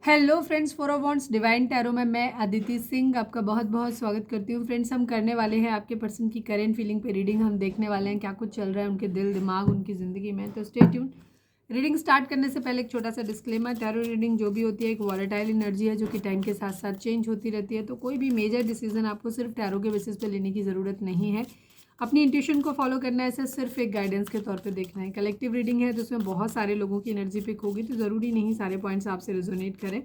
Hello friends, for of wants divine tarot में मैं अदिति सिंह आपका बहुत बहुत स्वागत करती हूँ। फ्रेंड्स, हम करने वाले हैं आपके पर्सन की करेंट फीलिंग पे रीडिंग। हम देखने वाले हैं क्या कुछ चल रहा है उनके दिल दिमाग उनकी ज़िंदगी में। तो स्टे ट्यून। रीडिंग स्टार्ट करने से पहले एक छोटा सा डिस्क्लेमर, टैरो रीडिंग जो भी होती है एक वॉलेटाइल एनर्जी है जो कि टाइम के साथ साथ चेंज होती रहती है। तो कोई भी मेजर डिसीजन आपको सिर्फ टैरो के बेसिस पे लेने की ज़रूरत नहीं है। अपनी इंट्यूशन को फॉलो करना है, ऐसे सिर्फ एक गाइडेंस के तौर पे देखना है। कलेक्टिव रीडिंग है तो उसमें बहुत सारे लोगों की एनर्जी पिक होगी, तो ज़रूरी नहीं सारे पॉइंट्स आपसे रेजोनेट करें।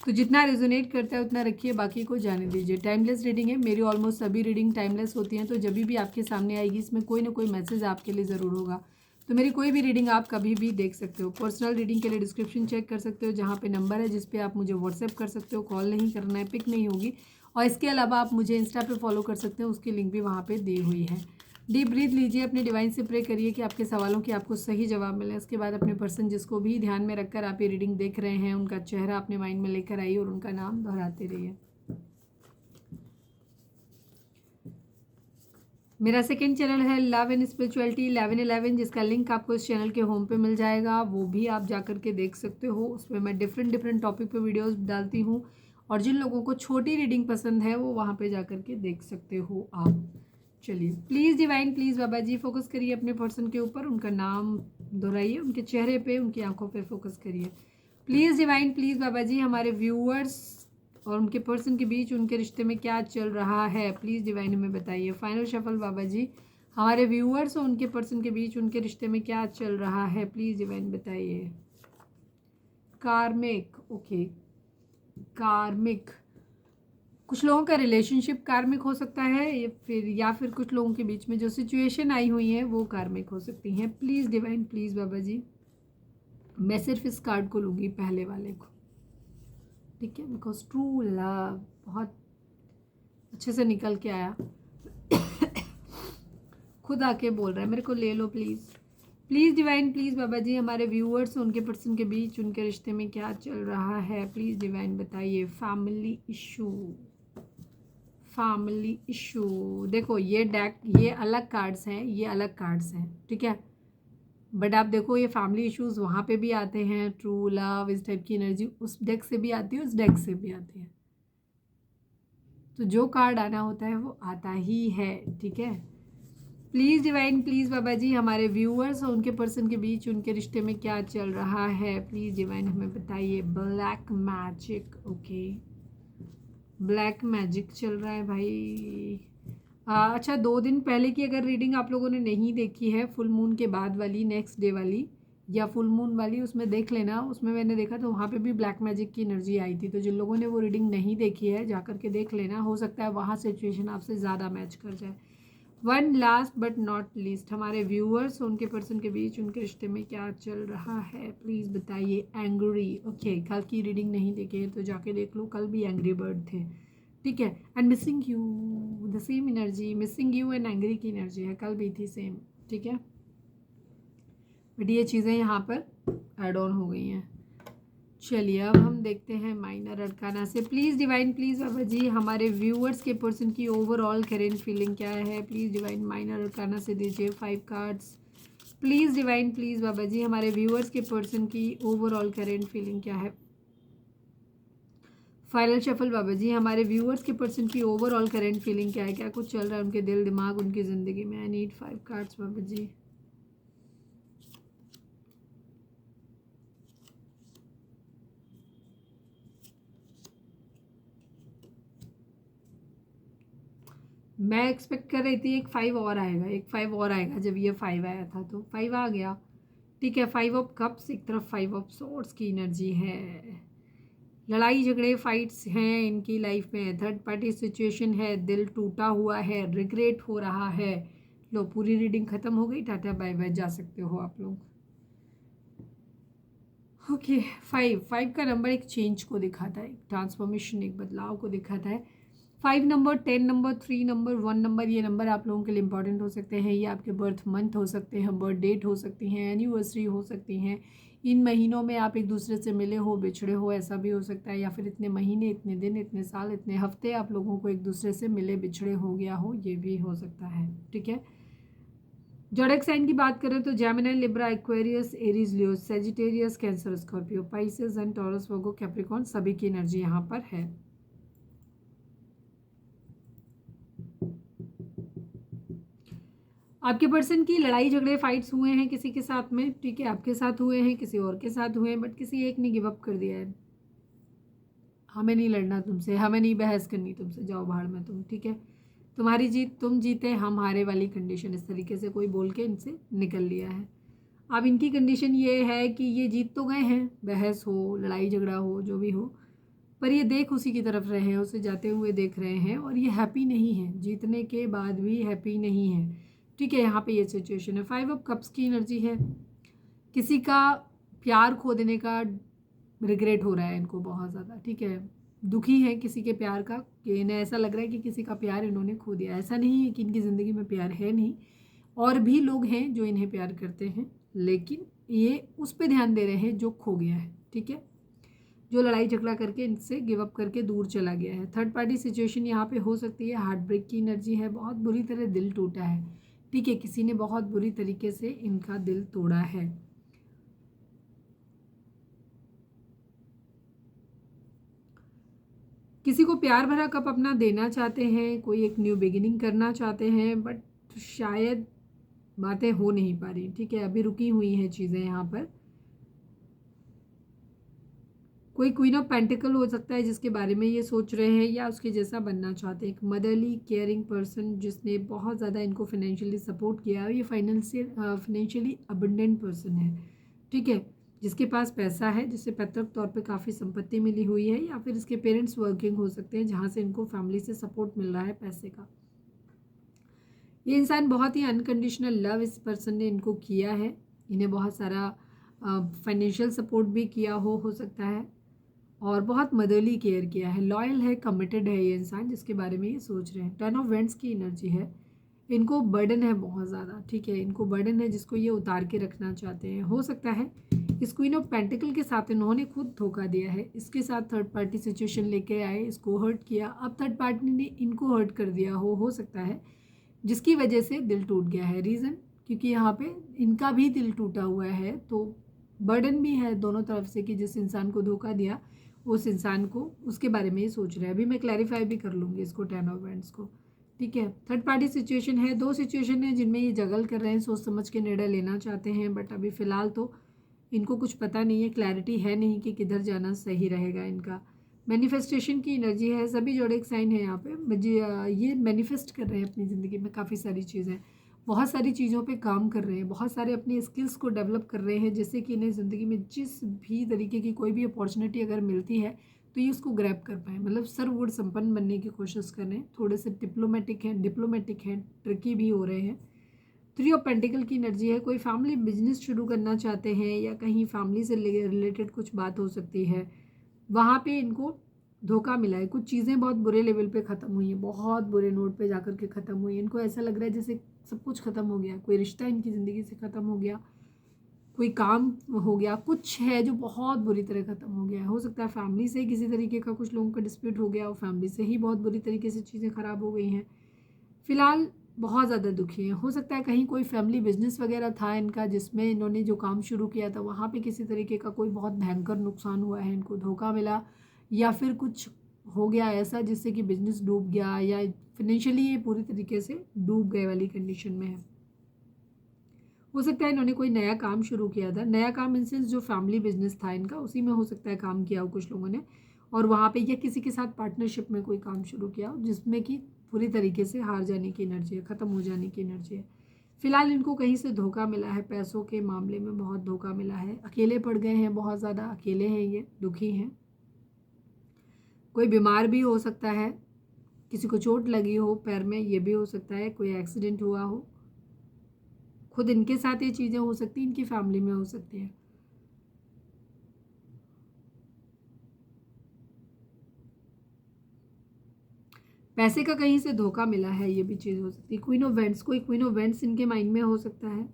तो जितना रेजोनेट करता है उतना रखिए, बाकी को जाने दीजिए। टाइमलेस रीडिंग है, मेरी ऑलमोस्ट सभी रीडिंग टाइमलेस होती हैं। तो जब भी आपके सामने आएगी इसमें कोई ना कोई मैसेज आपके लिए ज़रूर होगा। तो मेरी कोई भी रीडिंग आप कभी भी देख सकते हो। पर्सनल रीडिंग के लिए डिस्क्रिप्शन चेक कर सकते हो, जहाँ पे नंबर है जिस पे आप मुझे व्हाट्सएप कर सकते हो। कॉल नहीं करना है, पिक नहीं होगी। और इसके अलावा आप मुझे इंस्टा पे फॉलो कर सकते हो, उसकी लिंक भी वहाँ पे दी हुई है। डीप ब्रीथ लीजिए, अपने डिवाइन से प्रे करिए कि आपके सवालों के आपको सही जवाब मिले। उसके बाद अपने पर्सन जिसको भी ध्यान में रखकर आप ये रीडिंग देख रहे हैं उनका चेहरा अपने माइंड में लेकर आइए और उनका नाम दोहराते रहिए। मेरा सेकंड चैनल है लव एंड स्पिरिचुअलिटी 1111, जिसका लिंक आपको इस चैनल के होम पे मिल जाएगा। वो भी आप जा करके देख सकते हो। उसमें मैं डिफरेंट डिफरेंट टॉपिक पे वीडियोस डालती हूँ, और जिन लोगों को छोटी रीडिंग पसंद है वो वहाँ पे जा करके देख सकते हो आप। चलिए, प्लीज़ डिवाइन, प्लीज़ बाबा जी, फोकस करिए अपने पर्सन के ऊपर। उनका नाम दोहराइए, उनके चेहरे पे उनकी आंखों पे फोकस करिए। प्लीज़ डिवाइन, प्लीज़ बाबा जी, हमारे व्यूअर्स और उनके पर्सन के बीच उनके रिश्ते में क्या चल रहा है, प्लीज़ डिवाइन हमें बताइए। फाइनल शफल बाबा जी, हमारे व्यूअर्स और उनके पर्सन के बीच उनके रिश्ते में क्या चल रहा है, प्लीज़ डिवाइन बताइए। कार्मिक, ओके, कार्मिक। कुछ लोगों का रिलेशनशिप कार्मिक हो सकता है, या फिर कुछ लोगों के बीच में जो सिचुएशन आई हुई है वो कार्मिक हो सकती हैं। प्लीज़ डिवाइन, प्लीज़ बाबा जी। मैं सिर्फ इस कार्ड को लूँगी, पहले वाले को, ठीक है, बिकॉज ट्रू लव बहुत अच्छे से निकल के आया। खुद आके बोल रहा है मेरे को, ले लो प्लीज़। प्लीज़ डिवाइन, प्लीज़ बाबा जी, हमारे व्यूअर्स उनके पर्सन के बीच उनके रिश्ते में क्या चल रहा है, प्लीज़ डिवाइन बताइए। Family issue, family issue. देखो ये डेक, ये अलग कार्ड्स हैं, ये अलग कार्ड्स हैं, ठीक है। बट आप देखो ये फैमिली इश्यूज वहाँ पे भी आते हैं। ट्रू लव, इस टाइप की एनर्जी उस डेक से भी आती है, उस डेक से भी आती है। तो जो कार्ड आना होता है वो आता ही है, ठीक है। प्लीज़ डिवाइन, प्लीज़ बाबा जी, हमारे व्यूअर्स और उनके पर्सन के बीच उनके रिश्ते में क्या चल रहा है, प्लीज़ डिवाइन हमें बताइए। Black magic, okay, black magic चल रहा है भाई। अच्छा, 2 दिन पहले की अगर रीडिंग आप लोगों ने नहीं देखी है, फुल मून के बाद वाली, नेक्स्ट डे वाली या फुल मून वाली, उसमें देख लेना। उसमें मैंने देखा तो वहाँ पे भी ब्लैक मैजिक की एनर्जी आई थी। तो जिन लोगों ने वो रीडिंग नहीं देखी है जा करके देख लेना, हो सकता है वहाँ सिचुएशन आपसे ज़्यादा मैच कर जाए। One last but not least, हमारे व्यूअर्स उनके पर्सन के बीच उनके रिश्ते में क्या चल रहा है, प्लीज़ बताइए। एंग्री, ओके, कल की रीडिंग नहीं देखी है तो जाके देख लो, कल भी एंग्री बर्ड थे, ठीक है। And missing you, the same energy, missing you and angry की एनर्जी है, कल भी थी सेम, ठीक है। बट ये चीज़ें यहाँ पर एड ऑन हो गई हैं। चलिए अब हम देखते हैं माइनर अरकाना से। प्लीज़ डिवाइन, प्लीज़ बाबा जी, हमारे व्यूअर्स के पर्सन की ओवरऑल करेंट फीलिंग क्या है, प्लीज़ डिवाइन माइनर अरकाना से दीजिए 5 कार्ड्स। प्लीज़ डिवाइन, प्लीज़ बाबा जी, हमारे व्यूअर्स के पर्सन की ओवरऑल करेंट फीलिंग क्या है। फाइनल शफल बाबा जी, हमारे व्यूअर्स के पर्सन की ओवरऑल करेंट फीलिंग क्या है, क्या कुछ चल रहा है उनके दिल दिमाग उनकी ज़िंदगी में। आई नीड 5 कार्ड्स बाबा जी। मैं एक्सपेक्ट कर रही थी एक 5 और आएगा, एक 5 और आएगा। जब ये 5 आया था तो 5 आ गया, ठीक है। 5 ऑफ कप्स, एक तरफ 5 ऑफ सोर्ड्स की एनर्जी है। लड़ाई झगड़े फाइट्स हैं इनकी लाइफ में, थर्ड पार्टी सिचुएशन है, दिल टूटा हुआ है, रिग्रेट हो रहा है। लो, पूरी रीडिंग खत्म हो गई, टाटा बाय बाय, जा सकते हो आप लोग। ओके, 5 का नंबर एक चेंज को दिखाता है, एक ट्रांसफॉर्मेशन, एक बदलाव को दिखाता है। 5 नंबर, 10 नंबर, 3 नंबर, 1 नंबर, ये नंबर आप लोगों के लिए इंपॉर्टेंट हो सकते हैं। ये आपके बर्थ मंथ हो सकते हैं, बर्थ डेट हो सकती हैं, एनिवर्सरी हो सकती हैं। इन महीनों में आप एक दूसरे से मिले हो, बिछड़े हो, ऐसा भी हो सकता है। या फिर इतने महीने, इतने दिन, इतने साल, इतने हफ्ते आप लोगों को एक दूसरे से मिले बिछड़े हो गया हो, ये भी हो सकता है, ठीक है। जोडिक साइन की बात करें तो Gemini, Libra, Aquarius, Aries, Leo, Sagittarius, cancer, Scorpio, Pisces and taurus, Virgo, Capricorn, सभी की एनर्जी यहाँ पर है। आपके पर्सन की लड़ाई झगड़े फाइट्स हुए हैं किसी के साथ में, ठीक है, आपके साथ हुए हैं, किसी और के साथ हुए हैं, बट किसी एक ने गिव अप कर दिया है, हमें नहीं लड़ना तुमसे, हमें नहीं बहस करनी तुमसे, जाओ भाड़ में तुम, ठीक है, तुम्हारी जीत, तुम जीते हम हारे वाली कंडीशन, इस तरीके से कोई बोल के इनसे निकल लिया है। अब इनकी कंडीशन ये है कि ये जीत तो गए हैं, बहस हो, लड़ाई झगड़ा हो, जो भी हो, पर ये देख उसी की तरफ रहे हैं, उसे जाते हुए देख रहे हैं, और ये हैप्पी नहीं है, जीतने के बाद भी हैप्पी नहीं है, ठीक है। यहाँ पे ये सिचुएशन है। 5 ऑफ कप्स की एनर्जी है, किसी का प्यार खो देने का रिग्रेट हो रहा है इनको बहुत ज़्यादा, ठीक है, दुखी है किसी के प्यार का, कि इन्हें ऐसा लग रहा है कि किसी का प्यार इन्होंने खो दिया। ऐसा नहीं है कि इनकी ज़िंदगी में प्यार है नहीं, और भी लोग हैं जो इन्हें प्यार करते हैं, लेकिन ये उस पर ध्यान दे रहे हैं जो खो गया है, ठीक है, जो लड़ाई झगड़ा करके इनसे गिव अप करके दूर चला गया है। थर्ड पार्टी सिचुएशन यहाँ पे हो सकती है, हार्ट ब्रेक की एनर्जी है, बहुत बुरी तरह दिल टूटा है, ठीक है, किसी ने बहुत बुरी तरीके से इनका दिल तोड़ा है। किसी को प्यार भरा कप अपना देना चाहते हैं, कोई एक न्यू बिगिनिंग करना चाहते हैं, बट शायद बातें हो नहीं पा रही, ठीक है, अभी रुकी हुई हैं चीज़ें यहाँ पर। कोई क्वीन ऑफ पेंटिकल हो सकता है जिसके बारे में ये सोच रहे हैं या उसके जैसा बनना चाहते हैं, एक मदरली केयरिंग पर्सन जिसने बहुत ज़्यादा इनको फाइनेंशियली सपोर्ट किया है, ये फाइनेंशियली अबंडेंट पर्सन है, ठीक है, जिसके पास पैसा है, जिससे पैतृक तौर पे काफ़ी संपत्ति मिली हुई है, या फिर इसके पेरेंट्स वर्किंग हो सकते हैं जहाँ से इनको फैमिली से सपोर्ट मिल रहा है पैसे का। ये इंसान बहुत ही अनकंडीशनल लव इस पर्सन ने इनको किया है, इन्हें बहुत सारा फाइनेंशियल सपोर्ट भी किया हो सकता है, और बहुत मदरली केयर किया है, लॉयल है, कमिटेड है ये इंसान जिसके बारे में ये सोच रहे हैं। 10 ऑफ वेंट्स की एनर्जी है, इनको बर्डन है बहुत ज़्यादा, ठीक है, इनको बर्डन है जिसको ये उतार के रखना चाहते हैं। हो सकता है इस क्वीन ऑफ पेंटिकल के साथ इन्होंने खुद धोखा दिया है, इसके साथ थर्ड पार्टी सिचुएशन लेके आए, इसको हर्ट किया, अब थर्ड पार्टी ने इनको हर्ट कर दिया हो सकता है, जिसकी वजह से दिल टूट गया है। रीज़न क्योंकि यहाँ पे इनका भी दिल टूटा हुआ है, तो बर्डन भी है दोनों तरफ से कि जिस इंसान को धोखा दिया उस इंसान को उसके बारे में ही सोच रहे हैं। अभी मैं क्लैरिफाई भी कर लूँगी इसको 10 ऑफ वेंट्स को, ठीक है। थर्ड पार्टी सिचुएशन है, दो सिचुएशन है जिनमें ये जगल कर रहे हैं, सोच समझ के निर्णय लेना चाहते हैं, बट अभी फ़िलहाल तो इनको कुछ पता नहीं है, क्लैरिटी है नहीं कि किधर जाना सही रहेगा इनका। मैनिफेस्टेशन की एनर्जी है, सभी जोड़े साइन है यहाँ पे, मुझे ये मैनिफेस्ट कर रहे हैं अपनी ज़िंदगी में काफ़ी सारी चीज़ें, बहुत सारी चीज़ों पे काम कर रहे हैं, बहुत सारे अपने स्किल्स को डेवलप कर रहे हैं, जिससे कि इन्हें ज़िंदगी में जिस भी तरीके की कोई भी अपॉर्चुनिटी अगर मिलती है तो ये उसको ग्रैब कर पाएँ, मतलब सर्वगुण संपन्न बनने की कोशिश कर रहे हैं, थोड़े से डिप्लोमेटिक हैं, ट्रिकी भी हो रहे हैं। 3 ऑफ पेंटिकल की एनर्जी है, कोई फैमिली बिजनेस शुरू करना चाहते हैं या कहीं फैमिली से रिलेटेड कुछ बात हो सकती है, वहाँ पे इनको धोखा मिला है, कुछ चीज़ें बहुत बुरे लेवल पे ख़त्म हुई हैं, बहुत बुरे नोट पे जाकर के ख़त्म हुई हैं, इनको ऐसा लग रहा है जैसे सब कुछ ख़त्म हो गया, कोई रिश्ता इनकी ज़िंदगी से ख़त्म हो गया, कोई काम हो गया, कुछ है जो बहुत बुरी तरह ख़त्म हो गया है। हो सकता है फैमिली से ही किसी तरीके का कुछ लोगों का डिस्प्यूट हो गया हो, फैमिली से ही बहुत बुरी तरीके से चीज़ें ख़राब हो गई हैं, फ़िलहाल बहुत ज़्यादा दुखी हैं। हो सकता है कहीं कोई फैमिली बिजनेस वगैरह था इनका जिसमें इन्होंने जो काम शुरू किया था वहाँ पे किसी तरीके का कोई बहुत भयंकर नुकसान हुआ है, इनको धोखा मिला, या फिर कुछ हो गया ऐसा जिससे कि बिजनेस डूब गया, या फाइनेंशियली ये पूरी तरीके से डूब गए वाली कंडीशन में है। हो सकता है इन्होंने कोई नया काम शुरू किया था, नया काम इन सेंस जो फैमिली बिजनेस था इनका उसी में हो सकता है काम किया हो कुछ लोगों ने, और वहाँ पे या किसी के साथ पार्टनरशिप में कोई काम शुरू किया हो जिसमें कि पूरी तरीके से हार जाने की एनर्जी है, ख़त्म हो जाने की एनर्जी है। फिलहाल इनको कहीं से धोखा मिला है, पैसों के मामले में बहुत धोखा मिला है, अकेले पड़ गए हैं, बहुत ज़्यादा अकेले हैं, ये दुखी हैं, कोई बीमार भी हो सकता है, किसी को चोट लगी हो पैर में, ये भी हो सकता है, कोई एक्सीडेंट हुआ हो, खुद इनके साथ ये चीज़ें हो सकती हैं, इनकी फैमिली में हो सकती हैं। पैसे का कहीं से धोखा मिला है, ये भी चीज़ हो सकती है। क्वीन ऑफ वेंट्स, कोई क्वीन ऑफ वेंट्स इनके माइंड में हो सकता है,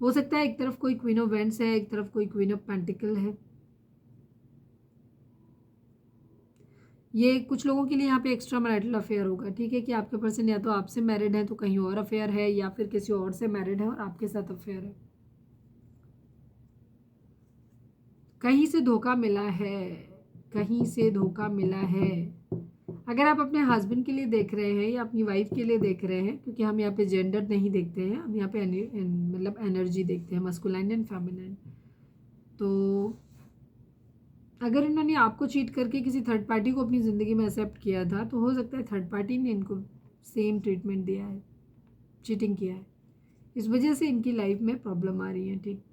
हो सकता है एक तरफ कोई क्वीन ऑफ वेंट्स है, एक तरफ कोई क्वीन ऑफ पेंटिकल है। ये कुछ लोगों के लिए यहाँ पे एक्स्ट्रा मैरिटल अफेयर होगा, ठीक है, कि आपके पर्सन या तो आपसे मैरिड है तो कहीं और अफेयर है, या फिर किसी और से मैरिड है और आपके साथ अफेयर है। कहीं से धोखा मिला है, कहीं से धोखा मिला है। अगर आप अपने हस्बैंड के लिए देख रहे हैं या अपनी वाइफ के लिए देख रहे हैं, क्योंकि हम यहाँ पे जेंडर नहीं देखते हैं, हम यहाँ पे मतलब एनर्जी देखते हैं, मस्कुलाइन एंड फेमिनिन। तो अगर इन्होंने आपको चीट करके किसी थर्ड पार्टी को अपनी ज़िंदगी में एक्सेप्ट किया था, तो हो सकता है थर्ड पार्टी ने इनको सेम ट्रीटमेंट दिया है, चीटिंग किया है, इस वजह से इनकी लाइफ में प्रॉब्लम आ रही है। ठीक,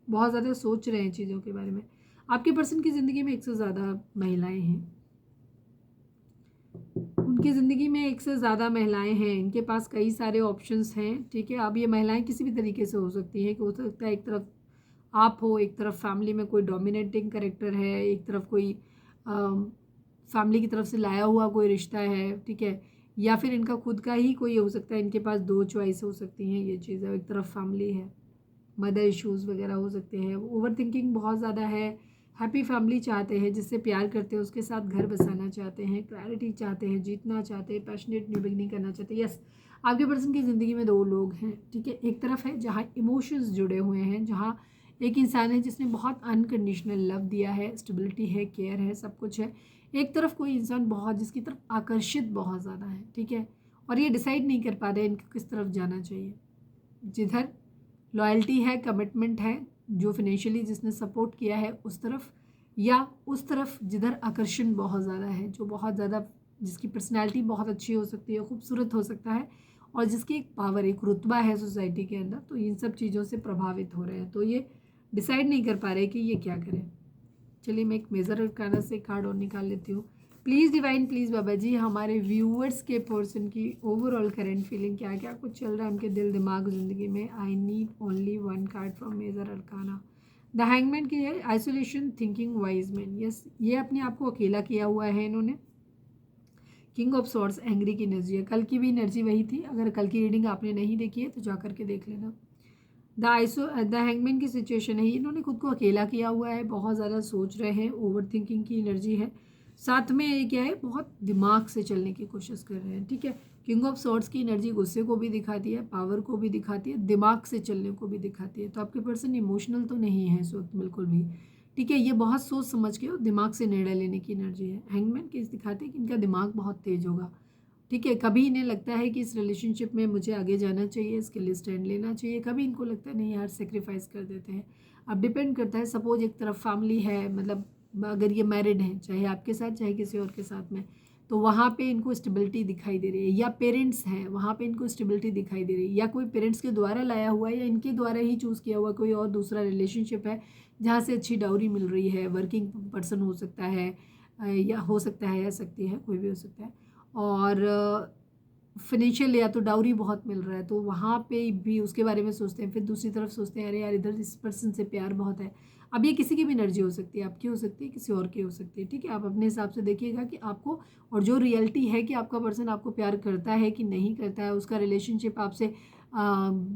बहुत ज़्यादा सोच रहे हैं चीज़ों के बारे में। आपके पर्सन की ज़िंदगी में एक से ज़्यादा महिलाएं हैं, उनकी ज़िंदगी में एक से ज़्यादा महिलाएं हैं, इनके पास कई सारे ऑप्शंस हैं। ठीक है, अब ये महिलाएं किसी भी तरीके से हो सकती हैं, कि हो सकता है एक तरफ आप हो, एक तरफ फैमिली में कोई डोमिनेटिंग करेक्टर है, एक तरफ कोई फैमिली की तरफ से लाया हुआ कोई रिश्ता है, ठीक है, या फिर इनका खुद का ही कोई हो सकता है। इनके पास दो चॉइस हो सकती हैं, ये चीज़ है, एक तरफ फैमिली है, मदर इश्यूज़ वगैरह हो सकते हैं, ओवर थिंकिंग बहुत ज़्यादा है, हैप्पी फैमिली चाहते हैं, जिससे प्यार करते हैं उसके साथ घर बसाना चाहते हैं, क्लैरिटी चाहते हैं, जीतना चाहते हैं, पैशनेट न्यू बिगनिंग करना चाहते हैं। यस, आपके पर्सन की ज़िंदगी में दो लोग हैं, ठीक है। एक तरफ है जहाँ इमोशंस जुड़े हुए हैं, जहाँ एक इंसान है जिसने बहुत अनकंडीशनल लव दिया है, स्टेबिलिटी है, केयर है, सब कुछ है। एक तरफ कोई इंसान बहुत जिसकी तरफ आकर्षित बहुत ज़्यादा है, ठीक है, और ये डिसाइड नहीं कर पा रहे इनको किस तरफ जाना चाहिए। जिधर लॉयल्टी है, कमिटमेंट है, जो फिनेंशियली जिसने सपोर्ट किया है उस तरफ, या उस तरफ जिधर आकर्षण बहुत ज़्यादा है, जो बहुत ज़्यादा, जिसकी पर्सनैलिटी बहुत अच्छी हो सकती है, खूबसूरत हो सकता है, और जिसकी एक पावर, एक रुतबा है सोसाइटी के अंदर, तो इन सब चीज़ों से प्रभावित हो रहे हैं। तो ये डिसाइड नहीं कर पा रहे कि ये क्या करें। चलिए मैं एक मेजर अरकाना से कार्ड और निकाल लेती हूँ। प्लीज़ डिवाइन, प्लीज़ बाबा जी, हमारे व्यूअर्स के पर्सन की ओवरऑल करंट फीलिंग क्या क्या कुछ चल रहा है उनके दिल दिमाग ज़िंदगी में। I need only one card from major arcana. The hangman की है, isolation, thinking, wise man. Yes, ये अपने आप को अकेला किया हुआ है इन्होंने। किंग ऑफ सॉर्ड्स, एंग्री की एनर्जी है, कल की भी एनर्जी वही थी। अगर कल की रीडिंग आपने नहीं देखी है तो जा करके देख लेना। द हैंगमैन की सिचुएशन है, इन्होंने खुद को अकेला किया हुआ है, बहुत ज़्यादा सोच रहे हैं, ओवर थिंकिंग की एनर्जी है, साथ में ये क्या है, बहुत दिमाग से चलने की कोशिश कर रहे हैं। ठीक है, किंग ऑफ सॉर्ड्स की एनर्जी गुस्से को भी दिखाती है, पावर को भी दिखाती है, दिमाग से चलने को भी दिखाती है। तो आपके पर्सन इमोशनल तो नहीं है इस वक्त बिल्कुल भी, ठीक है, ये बहुत सोच समझ के और दिमाग से निर्णय लेने की एनर्जी है। हैंगमैन केस दिखाते हैं कि इनका दिमाग बहुत तेज होगा, ठीक है। कभी इन्हें लगता है कि इस रिलेशनशिप में मुझे आगे जाना चाहिए, इसके लिए स्टैंड लेना चाहिए, कभी इनको लगता है नहीं यार सेक्रीफाइस कर देते हैं। अब डिपेंड करता है, सपोज एक तरफ फैमिली है, मतलब अगर ये मैरिड हैं, चाहे आपके साथ चाहे किसी और के साथ में, तो वहाँ पे इनको स्टेबिलिटी दिखाई दे रही है, या पेरेंट्स हैं वहाँ पे इनको स्टेबिलिटी दिखाई दे रही है, या कोई पेरेंट्स के द्वारा लाया हुआ है, या इनके द्वारा ही चूज़ किया हुआ कोई और दूसरा रिलेशनशिप है जहाँ से अच्छी डाउरी मिल रही है। वर्किंग पर्सन हो सकता है, या हो सकता है, या सकती है, कोई भी हो सकता है। और फिनेंशियल या तो डाउरी बहुत मिल रहा है, तो वहाँ पे भी उसके बारे में सोचते हैं। फिर दूसरी तरफ सोचते हैं अरे यार इधर इस पर्सन से प्यार बहुत है। अब ये किसी की भी एनर्जी हो सकती है, आपकी हो सकती है, किसी और की हो सकती है, ठीक है। आप अपने हिसाब से देखिएगा कि आपको, और जो रियलिटी है कि आपका पर्सन आपको प्यार करता है कि नहीं करता है, उसका रिलेशनशिप आपसे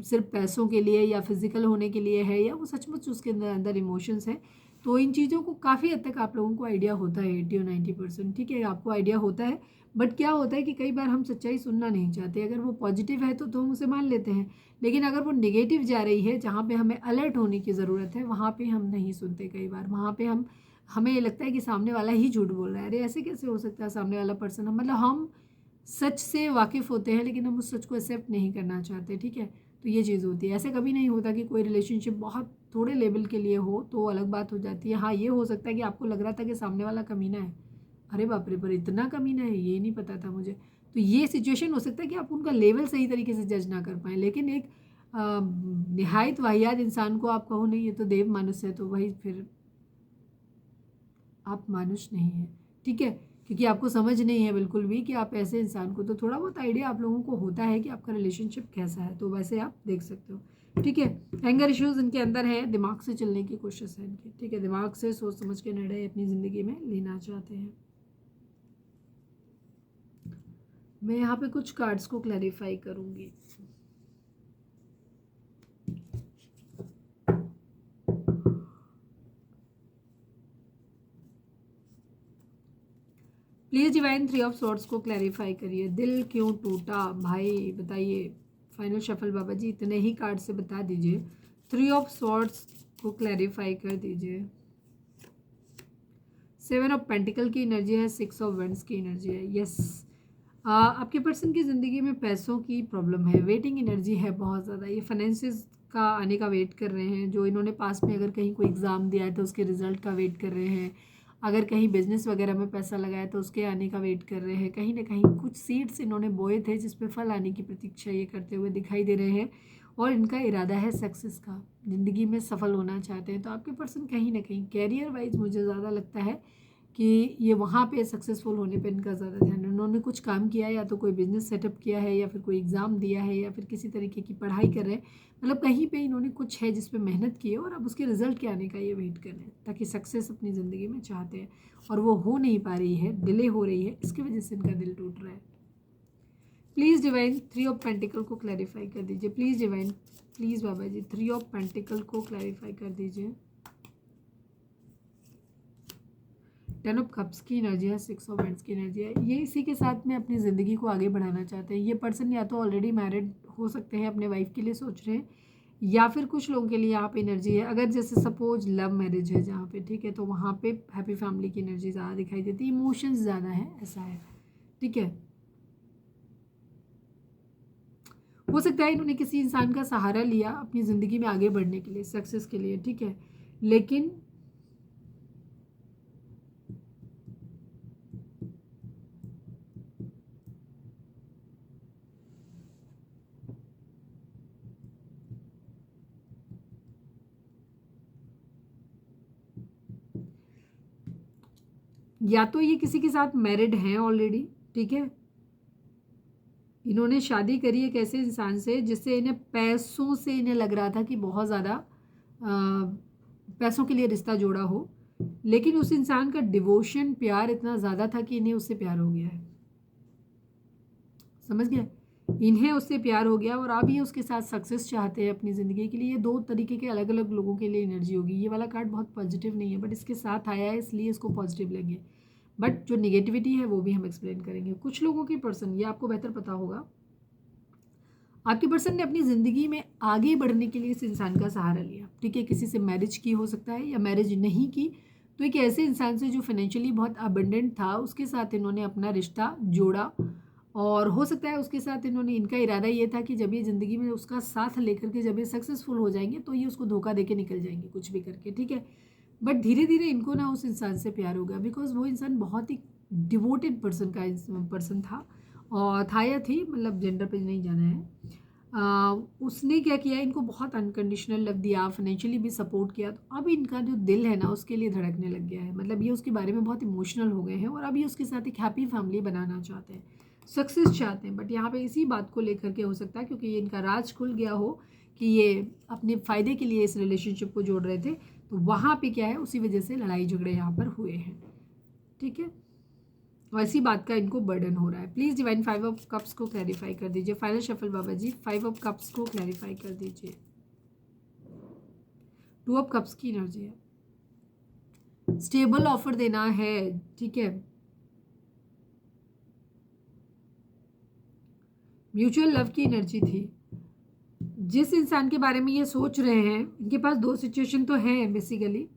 सिर्फ पैसों के लिए या फिजिकल होने के लिए है, या वो सचमुच उसके अंदर अंदर इमोशंस हैं। तो इन चीज़ों को काफ़ी हद तक आप लोगों को आइडिया होता है, 80 और 90%, ठीक है, आपको आइडिया होता है। बट क्या होता है कि कई बार हम सच्चाई सुनना नहीं चाहते। अगर वो पॉजिटिव है तो हम उसे मान लेते हैं, लेकिन अगर वो नेगेटिव जा रही है, जहाँ पे हमें अलर्ट होने की ज़रूरत है, वहाँ पे हम नहीं सुनते। कई बार वहाँ पे हमें ये लगता है कि सामने वाला ही झूठ बोल रहा है, अरे ऐसे कैसे हो सकता है, सामने वाला पर्सन, मतलब हम सच से वाकिफ़ होते हैं लेकिन हम उस सच को एक्सेप्ट नहीं करना चाहते, ठीक है। तो ये चीज़ होती है। ऐसे कभी नहीं होता कि कोई रिलेशनशिप बहुत थोड़े लेवल के लिए हो तो अलग बात हो जाती है। हाँ, ये हो सकता है कि आपको लग रहा था कि सामने वाला कमीना है, अरे बाप रे, पर इतना कमीना है ये नहीं पता था मुझे। तो ये सिचुएशन हो सकता है कि आप उनका लेवल सही तरीके से जज ना कर पाएँ, लेकिन एक निहायत वाहियात इंसान को आप कहो नहीं ये तो देव मानुष है, तो वही फिर आप मानुष नहीं हैं, ठीक है, क्योंकि आपको समझ नहीं है बिल्कुल भी कि आप ऐसे इंसान को, तो थोड़ा बहुत आइडिया आप लोगों को होता है कि आपका रिलेशनशिप कैसा है, तो वैसे आप देख सकते हो, ठीक है। एंगर इश्यूज इनके अंदर है, दिमाग से चलने की कोशिश है इनकी, ठीक है, दिमाग से सोच समझ के निर्णय अपनी ज़िंदगी में लेना चाहते हैं। मैं यहाँ पे कुछ कार्ड्स को क्लैरिफाई करूँगी। Please divine three of swords को क्लैरिफाई करिए। दिल क्यों टूटा भाई, बताइए। फाइनल शफल बाबा जी इतने ही कार्ड से बता दीजिए। थ्री ऑफ सॉर्ड्स को क्लैरिफाई कर दीजिए। सेवन ऑफ पेंटिकल की एनर्जी है, सिक्स ऑफ वेंड्स की एनर्जी है। यस, आपके पर्सन की ज़िंदगी में पैसों की प्रॉब्लम है, वेटिंग एनर्जी है बहुत ज़्यादा। ये फाइनेंसिस का आने का वेट कर रहे हैं। जो इन्होंने पास में अगर कहीं कोई एग्ज़ाम दिया है तो उसके रिजल्ट का वेट कर रहे हैं। अगर कहीं बिजनेस वगैरह में पैसा लगाया तो उसके आने का वेट कर रहे हैं। कहीं ना कहीं कुछ सीड्स इन्होंने बोए थे जिस पे फल आने की प्रतीक्षा ये करते हुए दिखाई दे रहे हैं। और इनका इरादा है सक्सेस का, ज़िंदगी में सफल होना चाहते हैं। तो आपके पर्सन कहीं ना कहीं कैरियर वाइज मुझे ज़्यादा लगता है कि ये वहाँ पे सक्सेसफुल होने पे इनका ज़्यादा ध्यान है। उन्होंने कुछ काम किया है, या तो कोई बिजनेस सेटअप किया है, या फिर कोई एग्ज़ाम दिया है, या फिर किसी तरीके की पढ़ाई कर रहे हैं। मतलब कहीं पे इन्होंने कुछ है जिस पे मेहनत की है और अब उसके रिजल्ट के आने का ये वेट कर रहे हैं, ताकि सक्सेस अपनी ज़िंदगी में चाहते हैं और वो हो नहीं पा रही है, डिले हो रही है, इसकी वजह से इनका दिल टूट रहा है। Please divine three of pentacle को क्लैरिफाई कर दीजिए। प्लीज़ डिवाइन, प्लीज़ बाबा जी थ्री ऑफ पेंटिकल को क्लैरिफाई कर दीजिए। टेन ऑफ कप्स की एनर्जी है, सिक्स ऑफ वेंड्स की एनर्जी है। ये इसी के साथ में अपनी ज़िंदगी को आगे बढ़ाना चाहते हैं। ये पर्सन या तो ऑलरेडी मैरिड हो सकते हैं, अपने वाइफ के लिए सोच रहे हैं, या फिर कुछ लोगों के लिए यहाँ पे एनर्जी है, अगर जैसे सपोज लव मैरिज है जहाँ पे, ठीक है, तो वहाँ पे हैप्पी फैमिली की एनर्जी ज़्यादा दिखाई देती है, इमोशंस ज़्यादा है, ऐसा है, ठीक है। हो सकता है इन्होंने किसी इंसान का सहारा लिया अपनी ज़िंदगी में आगे बढ़ने के लिए, सक्सेस के लिए, ठीक है, लेकिन या तो ये किसी के साथ मैरिड हैं ऑलरेडी, ठीक है, इन्होंने शादी करी एक ऐसे इंसान से जिससे इन्हें पैसों से इन्हें लग रहा था कि बहुत ज़्यादा पैसों के लिए रिश्ता जोड़ा हो, लेकिन उस इंसान का डिवोशन, प्यार इतना ज़्यादा था कि इन्हें उससे प्यार हो गया है, समझ गया, इन्हें उससे प्यार हो गया और अब ये उसके साथ सक्सेस चाहते हैं अपनी ज़िंदगी के लिए। ये दो तरीके के अलग अलग लोगों के लिए एनर्जी होगी। ये वाला कार्ड बहुत पॉजिटिव नहीं है, बट इसके साथ आया है इसलिए इसको पॉजिटिव लेंगे, बट जो निगेटिविटी है वो भी हम एक्सप्लेन करेंगे। कुछ लोगों के पर्सन, ये आपको बेहतर पता होगा, आपके पर्सन ने अपनी ज़िंदगी में आगे बढ़ने के लिए इस इंसान का सहारा लिया, ठीक है, किसी से मैरिज की हो सकता है या मैरिज नहीं की, तो एक ऐसे इंसान से जो फाइनेंशियली बहुत अबंडेंट था उसके साथ इन्होंने अपना रिश्ता जोड़ा। और हो सकता है उसके साथ इन्होंने, इनका इरादा ये था कि जब ये ज़िंदगी में उसका साथ लेकर के जब ये सक्सेसफुल हो जाएंगे तो ये उसको धोखा दे के निकल जाएंगे कुछ भी करके, ठीक है। बट धीरे धीरे इनको ना उस इंसान से प्यार होगा, बिकॉज वो इंसान बहुत ही डिवोटेड पर्सन था, और था या थी, मतलब जेंडर पे नहीं जाना है। उसने क्या किया, इनको बहुत अनकंडीशनल लव दिया, फाइनेंशियली भी सपोर्ट किया, तो अब इनका जो दिल है ना उसके लिए धड़कने लग गया है। मतलब ये उसके बारे में बहुत इमोशनल हो गए हैं और अब ये उसके साथ एक हैप्पी फैमिली बनाना चाहते हैं, सक्सेस चाहते हैं। बट यहाँ पे इसी बात को लेकर के हो सकता है क्योंकि ये इनका राज खुल गया हो कि ये अपने फ़ायदे के लिए इस रिलेशनशिप को जोड़ रहे थे, तो वहाँ पे क्या है, उसी वजह से लड़ाई झगड़े यहाँ पर हुए हैं, ठीक है। और इसी बात का इनको बर्डन हो रहा है। Please divine five of cups को क्लैरिफाई कर दीजिए। फाइनल शफल बाबा जी फाइव ऑफ कप्स को क्लैरिफाई कर दीजिए। टू ऑफ कप्स की एनर्जी है, स्टेबल ऑफर देना है, ठीक है, म्यूचुअल लव की एनर्जी थी। जिस इंसान के बारे में ये सोच रहे हैं, इनके पास दो सिचुएशन तो हैं बेसिकली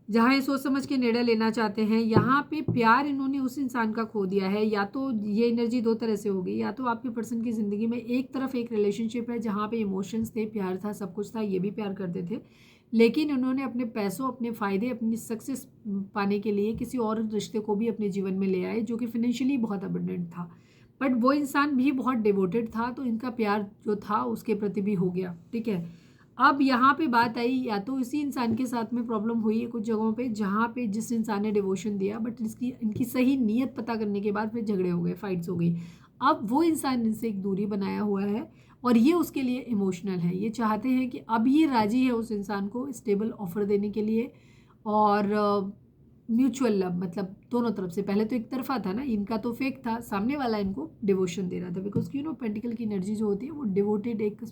जहाँ ये सोच समझ के निर्णय लेना चाहते हैं। यहाँ पे प्यार इन्होंने उस इंसान का खो दिया है, या तो ये एनर्जी दो तरह से होगी, या तो आपके पर्सन की ज़िंदगी में एक तरफ एक रिलेशनशिप है जहाँ पे इमोशंस थे, प्यार था, सब कुछ था, ये भी प्यार करते थे, लेकिन उन्होंने अपने पैसों, अपने फ़ायदे, अपनी सक्सेस पाने के लिए किसी और रिश्ते को भी अपने जीवन में ले आए जो कि फाइनेंशियली बहुत अबंडेंट था। बट वो इंसान भी बहुत डिवोटेड था, तो इनका प्यार जो था उसके प्रति भी हो गया, ठीक है। अब यहाँ पे बात आई, या तो इसी इंसान के साथ में प्रॉब्लम हुई है कुछ जगहों पे जहाँ पे जिस इंसान ने डिवोशन दिया, बट इनकी सही नीयत पता करने के बाद फिर झगड़े हो गए, फाइट्स हो गई। अब वो इंसान इनसे एक दूरी बनाया हुआ है और ये उसके लिए इमोशनल है। ये चाहते हैं कि अब ये राजी है उस इंसान को स्टेबल ऑफर देने के लिए, और म्यूचुअल लव, मतलब दोनों तरफ से। पहले तो एक तरफा था ना, इनका तो फेक था, सामने वाला इनको डिवोशन दे रहा था, बिकॉज पेंटिकल की एनर्जी जो होती है वो डिवोटेड, एक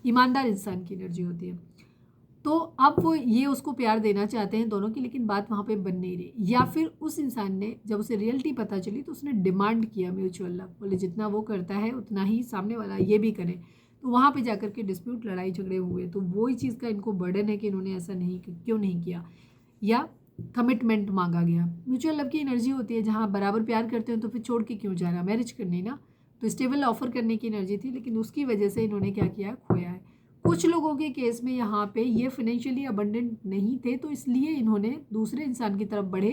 ईमानदार इंसान की एनर्जी होती है। तो अब वो ये उसको प्यार देना चाहते हैं दोनों की, लेकिन बात वहाँ पे बन नहीं रही। या फिर उस इंसान ने जब उसे रियलिटी पता चली तो उसने डिमांड किया म्यूचुअल लव, बोले जितना वो करता है उतना ही सामने वाला ये भी करे। तो वहाँ पे जाकर के डिस्प्यूट, लड़ाई झगड़े हुए। तो वही चीज़ का इनको बर्डन है कि इन्होंने ऐसा नहीं क्यों नहीं किया, या कमिटमेंट मांगा गया। म्यूचुअल लव की एनर्जी होती है जहाँ बराबर प्यार करते हो तो फिर छोड़ के क्यों जाना, मैरिज करनी ना। तो स्टेबल ऑफर करने की एनर्जी थी, लेकिन उसकी वजह से इन्होंने क्या किया, खोया है। कुछ लोगों के केस में यहाँ पे ये फाइनेंशियली अबंडेंट नहीं थे, तो इसलिए इन्होंने दूसरे इंसान की तरफ बढ़े।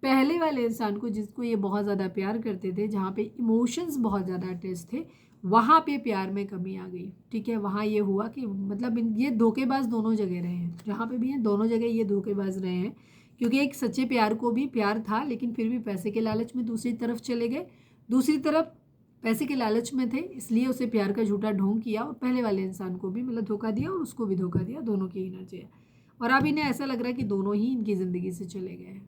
पहले वाले इंसान को जिसको ये बहुत ज़्यादा प्यार करते थे, जहाँ पे इमोशंस बहुत ज़्यादा अटैच थे, वहाँ पे प्यार में कमी आ गई। ठीक है, वहाँ ये हुआ कि मतलब ये धोखेबाज दोनों जगह रहे हैं, जहाँ पे भी हैं दोनों जगह ये धोखेबाज रहे हैं। क्योंकि एक सच्चे प्यार को भी प्यार था, लेकिन फिर भी पैसे के लालच में दूसरी तरफ चले गए। दूसरी तरफ पैसे के लालच में थे, इसलिए उसे प्यार का झूठा ढोंग किया, और पहले वाले इंसान को भी मतलब धोखा दिया और उसको भी धोखा दिया। दोनों की एनर्जी है। और अब इन्हें ऐसा लग रहा है कि दोनों ही इनकी ज़िंदगी से चले गए हैं।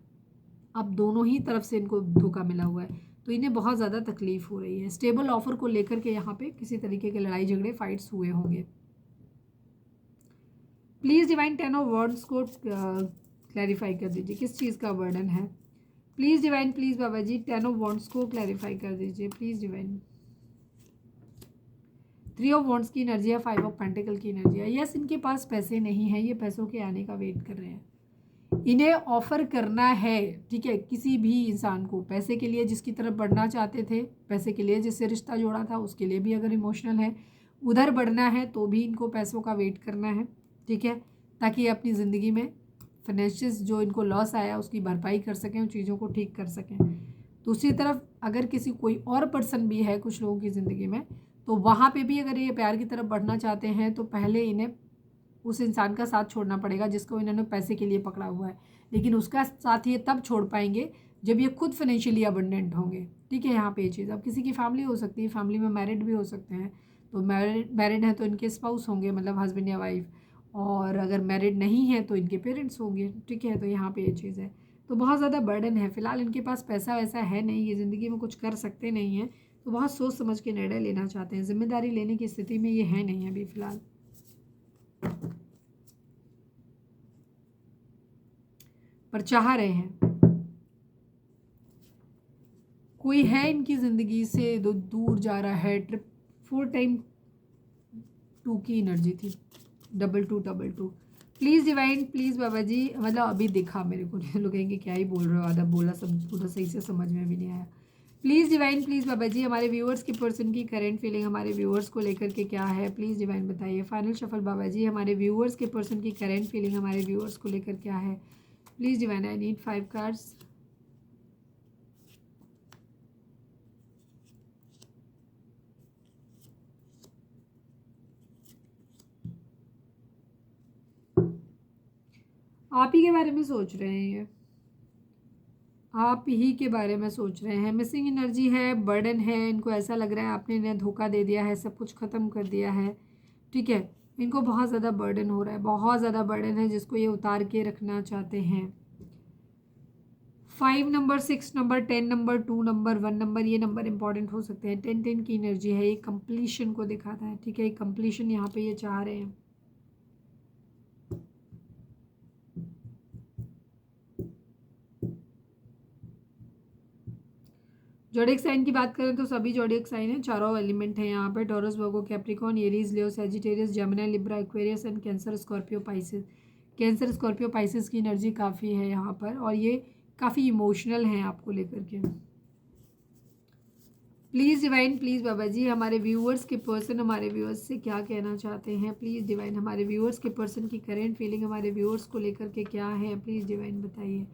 अब दोनों ही तरफ से इनको धोखा मिला हुआ है, तो इन्हें बहुत ज़्यादा तकलीफ हो रही है। स्टेबल ऑफर को लेकर के यहाँ पे किसी तरीके के लड़ाई झगड़े, फाइट्स हुए होंगे। प्लीज़ डिवाइन 10 ऑफ वर्ड्स को क्लैरिफाई कर दीजिए, किस चीज़ का वर्डन है। Please divine, please Baba ji 10 of wands को क्लैरिफाई कर दीजिए, प्लीज़ डिवाइन। 3 ऑफ वॉन्ड्स की एनर्जी है, 5 ऑफ पेंटिकल की एनर्जी है। यस, इनके पास पैसे नहीं है, ये पैसों के आने का वेट कर रहे हैं। इन्हें ऑफर करना है, ठीक है, किसी भी इंसान को पैसे के लिए, जिसकी तरफ बढ़ना चाहते थे, पैसे के लिए जिससे रिश्ता जोड़ा था उसके लिए भी अगर इमोशनल है, उधर बढ़ना है तो भी इनको पैसों का वेट करना है। ठीक है, ताकि अपनी ज़िंदगी में फाइनेंशियस जो इनको लॉस आया उसकी भरपाई कर सकें, उन चीज़ों को ठीक कर सकें। दूसरी तरफ अगर किसी कोई और पर्सन भी है कुछ लोगों की ज़िंदगी में, तो वहाँ पे भी अगर ये प्यार की तरफ बढ़ना चाहते हैं तो पहले इन्हें उस इंसान का साथ छोड़ना पड़ेगा जिसको इन्होंने पैसे के लिए पकड़ा हुआ है। लेकिन उसका साथ ये तब छोड़ पाएंगे जब ये खुद फाइनेंशियली अबंडेंट होंगे। ठीक है, यहाँ पे ये चीज़, अब किसी की फैमिली हो सकती है, फैमिली में मैरिड भी हो सकते हैं, तो मैरिड हैं तो इनके स्पाउस होंगे, मतलब हस्बैंड या वाइफ, और अगर मैरिड नहीं है तो इनके पेरेंट्स होंगे। ठीक है, तो यहाँ पे ये चीज़ है। तो बहुत ज़्यादा बर्डन है। फिलहाल इनके पास पैसा वैसा है नहीं, ये ज़िंदगी में कुछ कर सकते नहीं हैं, तो बहुत सोच समझ के निर्णय लेना चाहते हैं। जिम्मेदारी लेने की स्थिति में ये है नहीं अभी फ़िलहाल। पर चाह रहे हैं। कोई है इनकी ज़िंदगी से दूर जा रहा है, ट्रिप 4 टाइम 2 की एनर्जी थी, 2222। प्लीज़ डिवाइन, प्लीज़ बाबा जी, मतलब अभी दिखा मेरे को, लोग कहेंगे क्या ही बोल रहे हो, आधा बोला, सब पूरा सही से समझ में भी नहीं आया। प्लीज़ डिवाइन, प्लीज़ बाबा जी, हमारे व्यूअर्स की पर्सन की करंट फीलिंग हमारे व्यूअर्स को लेकर के क्या है, प्लीज़ डिवाइन बताइए। फाइनल शफल बाबा जी, हमारे व्यूअर्स के पर्सन की करंट फीलिंग हमारे व्यूअर्स को लेकर क्या है, please divine. I need 5 cards. आप ही के बारे में सोच रहे हैं, ये आप ही के बारे में सोच रहे हैं। मिसिंग एनर्जी है, बर्डन है, इनको ऐसा लग रहा है आपने इन्हें धोखा दे दिया है, सब कुछ ख़त्म कर दिया है। ठीक है, इनको बहुत ज़्यादा बर्डन हो रहा है, बहुत ज़्यादा बर्डन है जिसको ये उतार के रखना चाहते हैं। 5 number, 6 number, 10 number, 2 number, 1 number, ये नंबर इंपॉर्टेंट हो सकते हैं। 10 की एनर्जी है, ये कंप्लीशन को दिखाता है। ठीक है, कंप्लीशन यहाँ पे ये चाह रहे हैं। जोडिक साइन की बात करें तो सभी जोडिक साइन है, चारों एलिमेंट हैं यहाँ पे, taurus, Virgo, Capricorn, Aries, Leo, Sagittarius, Gemini, Libra, Aquarius and cancer, Scorpio, Pisces. Cancer, Scorpio, Pisces की एनर्जी काफ़ी है यहाँ पर, और ये काफ़ी इमोशनल हैं आपको लेकर के। प्लीज़ डिवाइन, प्लीज़ बाबा जी, हमारे व्यूअर्स के पर्सन हमारे व्यूअर्स से क्या कहना चाहते हैं, प्लीज़ डिवाइन। हमारे व्यूअर्स के पर्सन की करेंट फीलिंग हमारे व्यूअर्स को लेकर के क्या है, प्लीज़ डिवाइन बताइए।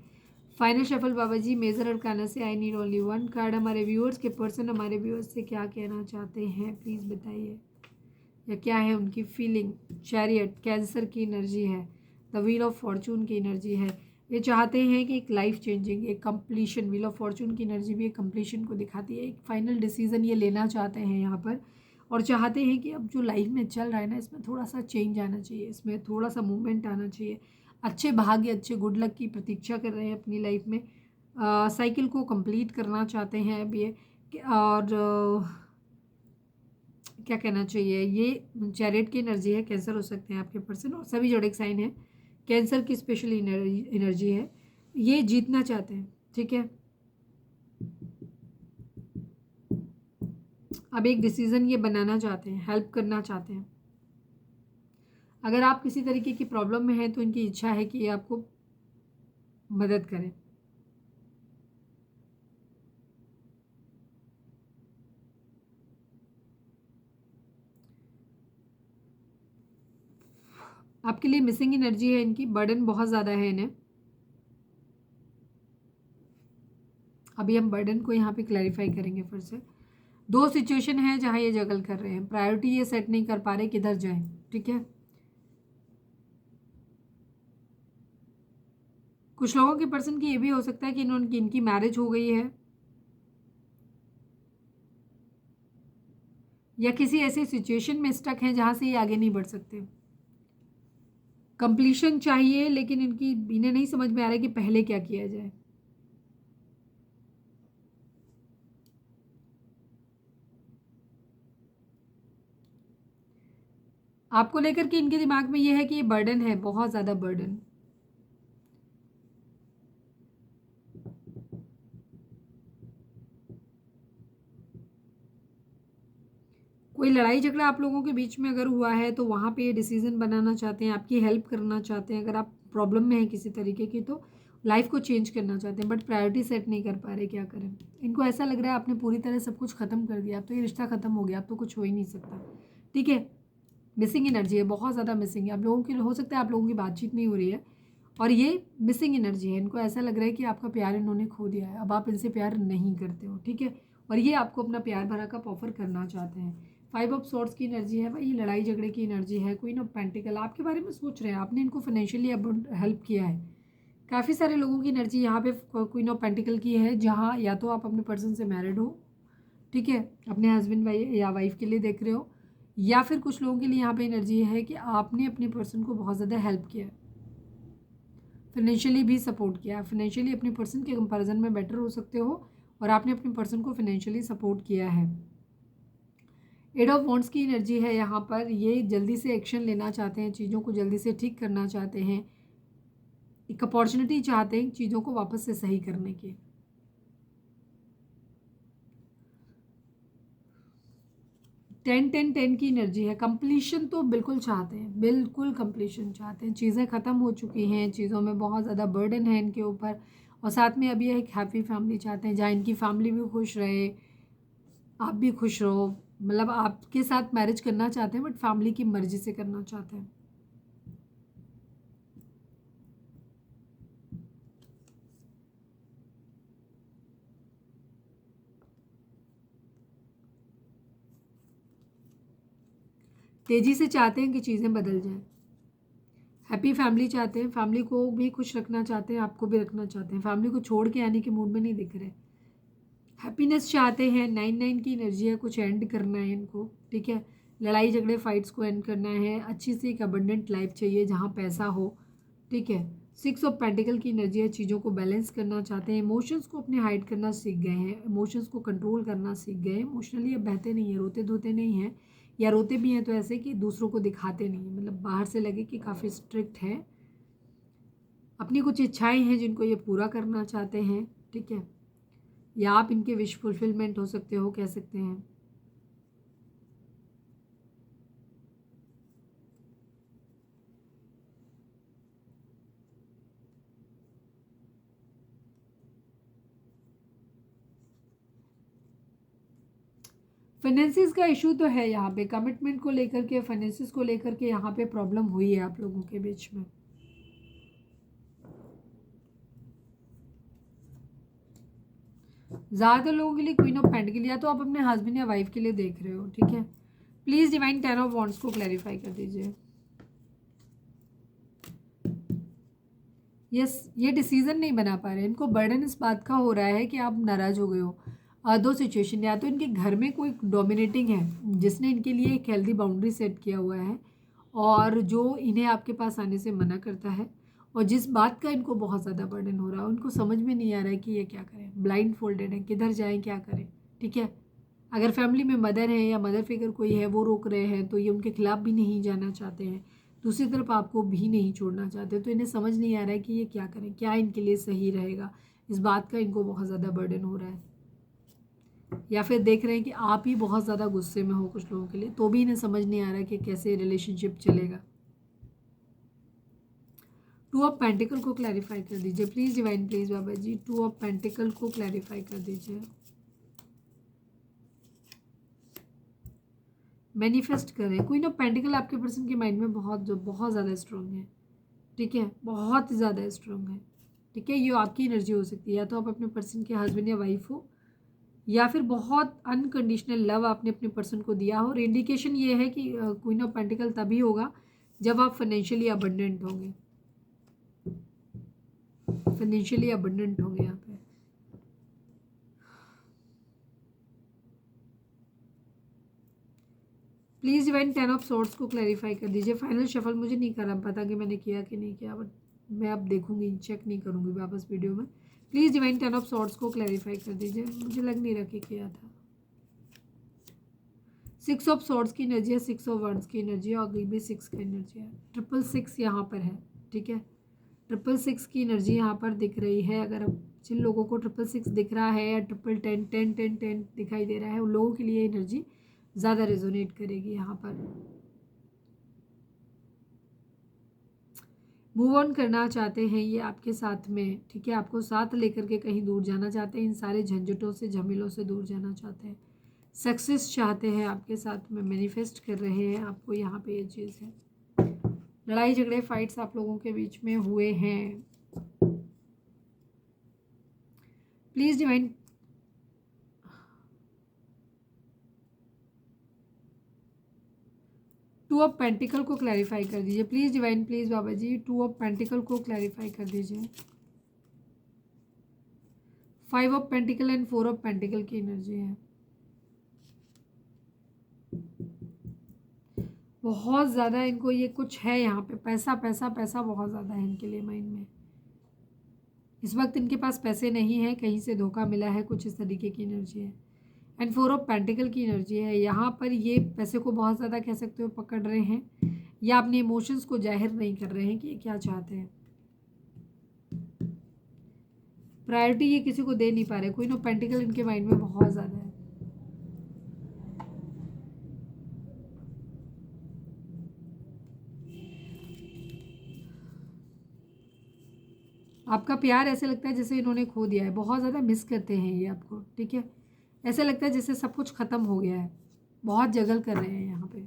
फाइनल शफल बाबा जी, मेजर अरकाना से आई नीड ओनली 1 कार्ड। हमारे व्यूअर्स के पर्सन हमारे व्यूअर्स से क्या कहना चाहते हैं, प्लीज़ बताइए, या क्या है उनकी फीलिंग। चैरियट, कैंसर की एनर्जी है, द व्हील ऑफ फॉर्चून की एनर्जी है। ये चाहते हैं कि एक लाइफ चेंजिंग, एक कंप्लीशन, व्हील ऑफ फॉर्चून की एनर्जी भी एक कंप्लीशन को दिखाती है, एक फाइनल डिसीजन ये लेना चाहते हैं यहाँ पर, और चाहते हैं कि अब जो लाइफ में चल रहा है ना, इसमें थोड़ा सा चेंज आना चाहिए, इसमें थोड़ा सा मूवमेंट आना चाहिए। अच्छे भाग्य, अच्छे गुड लक की प्रतीक्षा कर रहे हैं अपनी लाइफ में। साइकिल को कंप्लीट करना चाहते हैं अब ये, और क्या कहना चाहिए, ये चैरियट की एनर्जी है। कैंसर हो सकते हैं आपके पर्सन, और सभी जोड़े साइन है। कैंसर की स्पेशल एनर्जी है, ये जीतना चाहते हैं, ठीक है। अब एक डिसीजन ये बनाना चाहते हैं, हेल्प करना चाहते हैं। अगर आप किसी तरीके की प्रॉब्लम में हैं तो इनकी इच्छा है कि ये आपको मदद करें। आपके लिए मिसिंग एनर्जी है इनकी, बर्डन बहुत ज़्यादा है इन्हें। अभी हम बर्डन को यहाँ पे क्लैरिफाई करेंगे फिर से। दो सिचुएशन है जहाँ ये जगल कर रहे हैं, प्रायोरिटी ये सेट नहीं कर पा रहे किधर जाएं, ठीक है। कुछ लोगों के पर्सन की ये भी हो सकता है कि इनकी मैरिज हो गई है, या किसी ऐसी सिचुएशन में स्टक हैं जहाँ से ये आगे नहीं बढ़ सकते। कंप्लीशन चाहिए, लेकिन इन्हें नहीं समझ में आ रहा है कि पहले क्या किया जाए। आपको लेकर के इनके दिमाग में ये है कि ये बर्डन है, बहुत ज़्यादा बर्डन। कोई लड़ाई झगड़ा आप लोगों के बीच में अगर हुआ है तो वहाँ पे ये डिसीजन बनाना चाहते हैं, आपकी हेल्प करना चाहते हैं। अगर आप प्रॉब्लम में हैं किसी तरीके की तो लाइफ को चेंज करना चाहते हैं, बट प्रायोरिटी सेट नहीं कर पा रहे, क्या करें। इनको ऐसा लग रहा है आपने पूरी तरह सब कुछ ख़त्म कर दिया, अब तो ये रिश्ता ख़त्म हो गया, अब तो कुछ हो ही नहीं सकता, ठीक है। मिसिंग एनर्जी है, बहुत ज़्यादा मिसिंग है। आप लोगों की हो सकता है आप लोगों की बातचीत नहीं हो रही है, और ये मिसिंग एनर्जी है। इनको ऐसा लग रहा है कि आपका प्यार इन्होंने खो दिया है, अब आप इनसे प्यार नहीं करते हो, ठीक है। और ये आपको अपना प्यार भरा कप ऑफर करना चाहते हैं। 5 ऑफ सॉर्ड्स की एनर्जी है भाई, ये लड़ाई झगड़े की एनर्जी है। क्वीन ऑफ पेंटिकल आपके बारे में सोच रहे हैं, आपने इनको फाइनेंशियली अब हेल्प किया है। काफ़ी सारे लोगों की एनर्जी यहाँ पे क्वीन ऑफ पेंटिकल की है, जहाँ या तो आप अपने पर्सन से मैरिड हो, ठीक है, अपने हस्बैंड या वाइफ के लिए देख रहे हो, या फिर कुछ लोगों के लिए यहाँ पे एनर्जी है कि आपने अपने पर्सन को बहुत ज़्यादा हेल्प किया, फाइनेंशियली भी सपोर्ट किया। फाइनेंशियली अपने पर्सन के कंपैरिजन में बेटर हो सकते हो, और आपने अपने पर्सन को फाइनेंशियली सपोर्ट किया है। 8 ऑफ वॉन्ड्स की एनर्जी है यहाँ पर, ये जल्दी से एक्शन लेना चाहते हैं, चीज़ों को जल्दी से ठीक करना चाहते हैं, एक अपॉर्चुनिटी चाहते हैं चीज़ों को वापस से सही करने की। 10-10-10 की एनर्जी है, कंप्लीशन तो बिल्कुल चाहते हैं, बिल्कुल कंप्लीशन चाहते हैं। चीज़ें ख़त्म हो चुकी हैं, चीज़ों में बहुत ज़्यादा बर्डन है इनके ऊपर, और साथ में अभी एक हैप्पी फैमिली चाहते हैं, जहाँ इनकी फैमिली भी खुश रहे, आप भी खुश रहो। मतलब आपके साथ मैरिज करना चाहते हैं, बट फैमिली की मर्जी से करना चाहते हैं। तेज़ी से चाहते हैं कि चीज़ें बदल जाएं। हैप्पी फैमिली चाहते हैं, फैमिली को भी खुश रखना चाहते हैं, आपको भी रखना चाहते हैं, फैमिली को छोड़ के आने के मूड में नहीं दिख रहे। हैप्पीनेस चाहते हैं, 9-9 की एनर्जी है, कुछ एंड करना है इनको, ठीक है। लड़ाई झगड़े फाइट्स को एंड करना है, अच्छी सी एक अबंडेंट लाइफ चाहिए जहाँ पैसा हो, ठीक है। 6 ऑफ पेंटिकल की एनर्जी है, चीज़ों को बैलेंस करना चाहते हैं, इमोशंस को अपने हाइड करना सीख गए हैं, इमोशंस को कंट्रोल करना सीख गए हैं। इमोशनली अब बहते नहीं हैं, रोते धोते नहीं हैं, या रोते भी हैं तो ऐसे कि दूसरों को दिखाते नहीं हैं, मतलब बाहर से लगे कि काफ़ी स्ट्रिक्ट है। अपनी कुछ इच्छाएं हैं जिनको ये पूरा करना चाहते हैं, ठीक है, या आप इनके विश फुलफिलमेंट हो सकते हो, कह सकते हैं। फाइनेंसिस का इशू तो है यहाँ पे, कमिटमेंट को लेकर के, फाइनेंसिस को लेकर के यहाँ पे प्रॉब्लम हुई है आप लोगों के बीच में। ज़्यादातर लोगों के लिए क्वीन ऑफ पेंटिकल, या तो आप अपने हस्बैंड या वाइफ के लिए देख रहे हो, ठीक है। प्लीज़ डिवाइन 10 ऑफ वॉन्ड्स को क्लैरिफाई कर दीजिए। यस, ये डिसीजन नहीं बना पा रहे, इनको बर्डन इस बात का हो रहा है कि आप नाराज़ हो गए हो। दो सिचुएशन, या तो इनके घर में कोई डोमिनेटिंग है जिसने इनके लिए एक हेल्दी बाउंड्री सेट किया हुआ है, और जो इन्हें आपके पास आने से मना करता है, और जिस बात का इनको बहुत ज़्यादा बर्डन हो रहा है, उनको समझ में नहीं आ रहा है कि ये क्या करें, ब्लाइंड फोल्डेड है, किधर जाएं, क्या करें, ठीक है। अगर फैमिली में मदर है या मदर फिगर कोई है वो रोक रहे हैं, तो ये उनके खिलाफ भी नहीं जाना चाहते हैं, दूसरी तरफ आपको भी नहीं छोड़ना चाहते, तो इन्हें समझ नहीं आ रहा है कि ये क्या करें, क्या इनके लिए सही रहेगा। इस बात का इनको बहुत ज़्यादा बर्डन हो रहा है, या फिर देख रहे हैं कि आप ही बहुत ज़्यादा गुस्से में हो कुछ लोगों के लिए, तो भी इन्हें समझ नहीं आ रहा है कि कैसे रिलेशनशिप चलेगा। टू ऑफ पेंटिकल को क्लैरिफाई कर दीजिए please divine, please Baba ji, two of pentacle को क्लैरिफाई कर दीजिए। मैनिफेस्ट करें। क्वीन ऑफ पेंटिकल आपके पर्सन के माइंड में बहुत ज़्यादा स्ट्रॉन्ग है, ठीक है, बहुत ज़्यादा स्ट्रॉन्ग है, ठीक है। ये आपकी एनर्जी हो सकती है, या तो आप अपने पर्सन के हस्बैंड या वाइफ हो, या फिर बहुत अनकंडीशनल लव आपने अपने पर्सन को दिया हो। और इंडिकेशन ये है कि क्वीन ऑफ पेंटिकल तभी होगा जब आप फाइनेंशियली अबंडेंट होंगे, फाइनेंशियली अबंडेंट होंगे यहाँ पे। प्लीज़ डिवाइन 10 ऑफ सॉर्ड्स को क्लैरिफाई कर दीजिए। फाइनल शफल मुझे नहीं करा पता कि मैंने किया कि नहीं किया, बट मैं अब देखूंगी, चेक नहीं करूंगी वापस वीडियो में। प्लीज़ डिवाइन 10 ऑफ सॉर्ड्स को क्लैरिफाई कर दीजिए, मुझे लग नहीं रहा कि किया था। 6 ऑफ सॉर्ड्स की एनर्जी है, 6 ऑफ वर्ड्स की एनर्जी है, और अगली भी 6 की एनर्जी है। 666 यहाँ पर है, ठीक है। 666 की एनर्जी यहाँ पर दिख रही है। अगर अब जिन लोगों को 666 दिख रहा है या 1010 दिखाई दे रहा है, उन लोगों के लिए एनर्जी ज़्यादा रेजोनेट करेगी यहाँ पर। मूव ऑन करना चाहते हैं ये आपके साथ में, ठीक है। आपको साथ लेकर के कहीं दूर जाना चाहते हैं, इन सारे झंझटों से, झमेलों से दूर जाना चाहते हैं, सक्सेस चाहते हैं आपके साथ में, मैनिफेस्ट कर रहे हैं आपको। यहाँ पे ये चीज़ है, लड़ाई झगड़े फाइट्स आप लोगों के बीच में हुए हैं। Please divine two of pentacle को क्लैरिफाई कर दीजिए please divine, please Baba ji, two of pentacle को क्लैरिफाई कर दीजिए। 5 of pentacle and 4 of pentacle की एनर्जी है। बहुत ज़्यादा इनको ये कुछ है यहाँ पे, पैसा पैसा पैसा बहुत ज़्यादा है इनके लिए माइंड में। इस वक्त इनके पास पैसे नहीं है, कहीं से धोखा मिला है, कुछ इस तरीके की एनर्जी है। एंड 4 ऑफ पेंटिकल की एनर्जी है। यहाँ पर ये पैसे को बहुत ज़्यादा कह सकते हो पकड़ रहे हैं, या अपने इमोशंस को जाहिर नहीं कर रहे हैं कि ये क्या चाहते हैं। प्रायोरिटी ये किसी को दे नहीं पा रहे। क्वीन ऑफ पेंटिकल इनके माइंड में बहुत ज़्यादा है। आपका प्यार ऐसे लगता है जैसे इन्होंने खो दिया है, बहुत ज़्यादा मिस करते हैं ये आपको, ठीक है। ऐसे लगता है जैसे सब कुछ ख़त्म हो गया है, बहुत जगल कर रहे हैं यहाँ पे।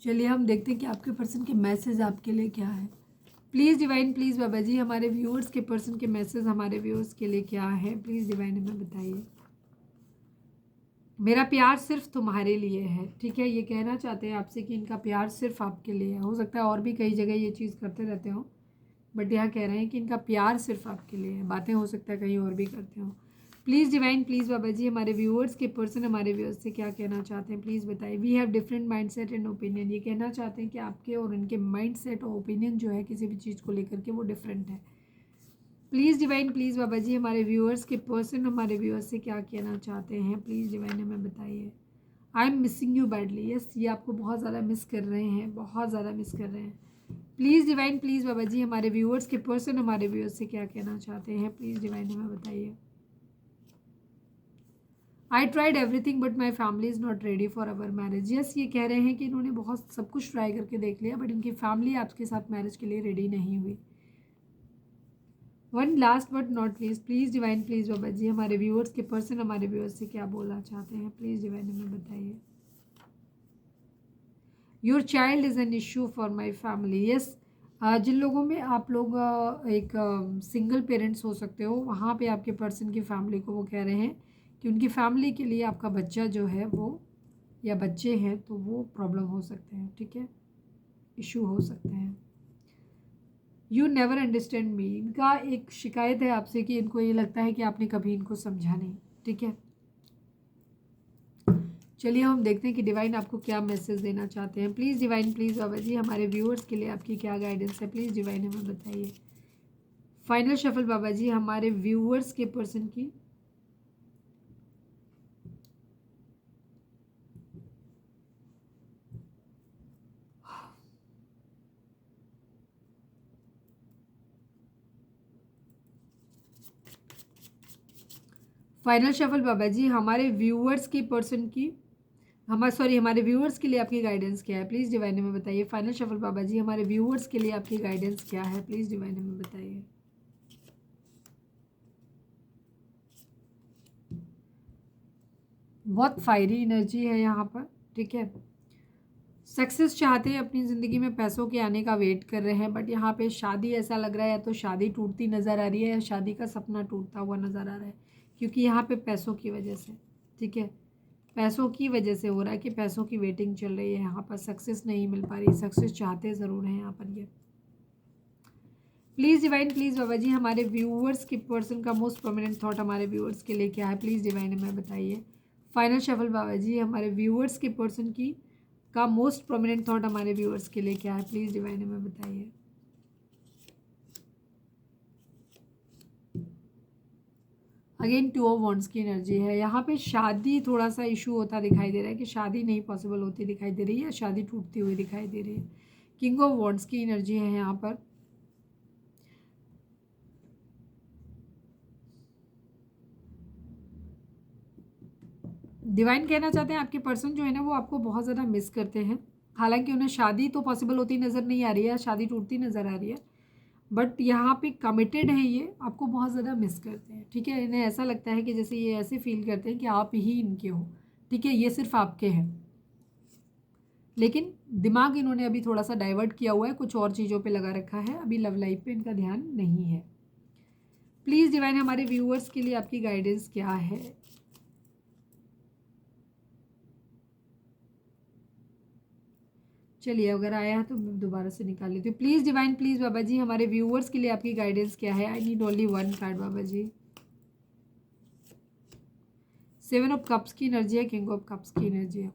चलिए हम देखते हैं कि आपके पर्सन के मैसेज आपके लिए क्या है। प्लीज़ डिवाइन, प्लीज़ बाबा जी, हमारे व्यूअर्स के पर्सन के मैसेज हमारे व्यूअर्स के लिए क्या है, प्लीज़ डिवाइन हमें बताइए। मेरा प्यार सिर्फ तुम्हारे लिए है, ठीक है। ये कहना चाहते हैं आपसे कि इनका प्यार सिर्फ आपके लिए है। हो सकता है और भी कई जगह ये चीज़ करते रहते हो, बट यहाँ कह रहे हैं कि इनका प्यार सिर्फ आपके लिए है। बातें हो सकता है कहीं और भी करते हो। प्लीज़ डिवाइन, प्लीज़ बाबा जी, हमारे व्यूअर्स के पर्सन हमारे व्यूअर्स से क्या कहना चाहते हैं, प्लीज़ बताइए। We have different mind set and opinion. ये कहना चाहते हैं कि आपके और इनके माइंड सेट और ओपिनियन जो है किसी भी चीज़ को लेकर के वो डिफरेंट है। प्लीज़ डिवाइन, प्लीज़ बाबा जी, हमारे व्यूअर्स के पर्सन हमारे व्यूअर्स से क्या कहना चाहते हैं, प्लीज़ डिवाइन हमें बताइए। I am missing you badly. Yes, ये आपको बहुत ज़्यादा मिस कर रहे हैं, बहुत ज़्यादा मिस कर रहे हैं। प्लीज़ डिवाइन, प्लीज़ बाबा जी, हमारे व्यूअर्स के पर्सन हमारे व्यूअर्स से क्या कहना चाहते हैं, प्लीज़ डिवाइन हमें बताइए। I tried everything but my family is not ready for our marriage. Yes, ये कह रहे हैं कि इन्होंने बहुत सब कुछ ट्राई करके देख लिया, बट इनकी फैमिली आपके साथ मैरिज के लिए रेडी नहीं हुई। One last but not least, please divine, please बाबा जी, हमारे व्यूअर्स के पर्सन हमारे व्यूअर्स से क्या बोलना चाहते हैं, प्लीज़ डिवाइन हमें बताइए। Your child is an issue for my family. Yes, जिन लोगों में आप लोग एक सिंगल पेरेंट्स हो सकते हो, वहाँ पे आपके पर्सन की फैमिली को वो कह रहे हैं कि उनकी फैमिली के लिए आपका बच्चा जो है वो, या बच्चे हैं तो वो प्रॉब्लम हो सकते हैं, ठीक है, इशू हो सकते हैं। यू नेवर अंडरस्टैंड मी, इनका एक शिकायत है आपसे कि इनको ये लगता है कि आपने कभी इनको समझा नहीं, ठीक है। चलिए हम देखते हैं कि डिवाइन आपको क्या मैसेज देना चाहते हैं। प्लीज़ डिवाइन, प्लीज़ बाबा जी हमारे व्यूअर्स के लिए आपकी क्या गाइडेंस है, प्लीज़ डिवाइन हमें बताइए। फाइनल शफल बाबा जी हमारे व्यूअर्स के पर्सन की। फाइनल शफल बाबा जी हमारे व्यूअर्स की पर्सन की, हमारे व्यूअर्स के लिए आपकी गाइडेंस क्या है, प्लीज़ डिवाइन में बताइए। फाइनल शफल बाबा जी हमारे व्यूअर्स के लिए आपकी गाइडेंस क्या है, प्लीज़ डिवाइन में बताइए। बहुत फायरी एनर्जी है यहाँ पर, ठीक है। सक्सेस चाहते हैं अपनी ज़िंदगी में, पैसों के आने का वेट कर रहे हैं, बट यहाँ पे शादी ऐसा लग रहा है, या तो शादी टूटती नज़र आ रही है या शादी का सपना टूटता हुआ नज़र आ रहा है, क्योंकि यहाँ पे पैसों की वजह से, ठीक है, पैसों की वजह से हो रहा है कि पैसों की वेटिंग चल रही है। यहाँ पर सक्सेस नहीं मिल पा रही, सक्सेस चाहते ज़रूर हैं यहाँ पर ये। प्लीज़ डिवाइन, प्लीज़ बाबा जी हमारे व्यूअर्स के पर्सन का मोस्ट प्रोमिनेंट थॉट हमारे व्यूअर्स के लिए क्या है, प्लीज़ डिवाइन हमें बताइए। फाइनल शफल बाबा जी हमारे व्यूअर्स के पर्सन की का मोस्ट प्रोमिनेंट थॉट हमारे व्यूअर्स के लिए क्या है, प्लीज़ डिवाइन हमें बताइए। अगेन 2 ऑफ वॉन्ड्स की एनर्जी है। यहाँ पे शादी थोड़ा सा इशू होता दिखाई दे रहा है कि शादी नहीं पॉसिबल होती दिखाई दे रही है, शादी टूटती हुई दिखाई दे रही है। किंग ऑफ वॉन्ड्स की एनर्जी है यहाँ पर। डिवाइन कहना चाहते हैं आपके पर्सन जो है ना वो आपको बहुत ज़्यादा मिस करते हैं। हालांकि उन्हें शादी तो पॉसिबल होती नज़र नहीं आ रही है, शादी टूटती नज़र आ रही है, बट यहाँ पे कमिटेड है, ये आपको बहुत ज़्यादा मिस करते हैं, ठीक है। इन्हें ऐसा लगता है कि जैसे ये ऐसे फील करते हैं कि आप ही इनके हो, ठीक है, ये सिर्फ आपके हैं, लेकिन दिमाग इन्होंने अभी थोड़ा सा डाइवर्ट किया हुआ है, कुछ और चीज़ों पे लगा रखा है, अभी लव लाइफ पे इनका ध्यान नहीं है। प्लीज़ डिवाइन हमारे व्यूअर्स के लिए आपकी गाइडेंस क्या है। चलिए अगर आया है तो मैं दोबारा से निकाल लेती हूँ। प्लीज़ डिवाइन, प्लीज़ बाबा जी हमारे व्यूअर्स के लिए आपकी गाइडेंस क्या है। I need only 1 card Baba ji. 7 of cups की एनर्जी है, किंग ऑफ कप्स की एनर्जी है।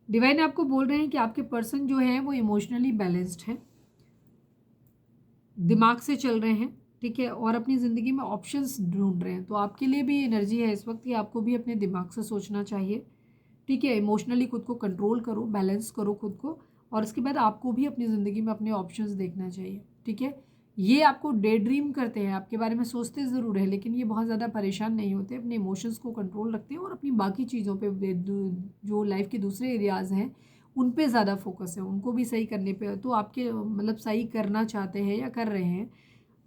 डिवाइन आपको बोल रहे हैं कि आपके पर्सन जो है वो इमोशनली बैलेंस्ड है, दिमाग से चल रहे हैं, ठीक है, और अपनी ज़िंदगी में ऑप्शंस ढूंढ रहे हैं। तो आपके लिए भी एनर्जी है इस वक्त कि आपको भी अपने दिमाग से सोचना चाहिए, ठीक है, इमोशनली खुद को कंट्रोल करो, बैलेंस करो खुद को, और उसके बाद आपको भी अपनी ज़िंदगी में अपने ऑप्शंस देखना चाहिए, ठीक है। ये आपको डे ड्रीम करते हैं, आपके बारे में सोचते ज़रूर है, लेकिन ये बहुत ज़्यादा परेशान नहीं होते, अपने इमोशंस को कंट्रोल रखते हैं और अपनी बाकी चीज़ों पे जो लाइफ के दूसरे एरियाज़ हैं उन पे ज़्यादा फोकस है, उनको भी सही करने पे। तो आपके मतलब सही करना चाहते हैं या कर रहे हैं,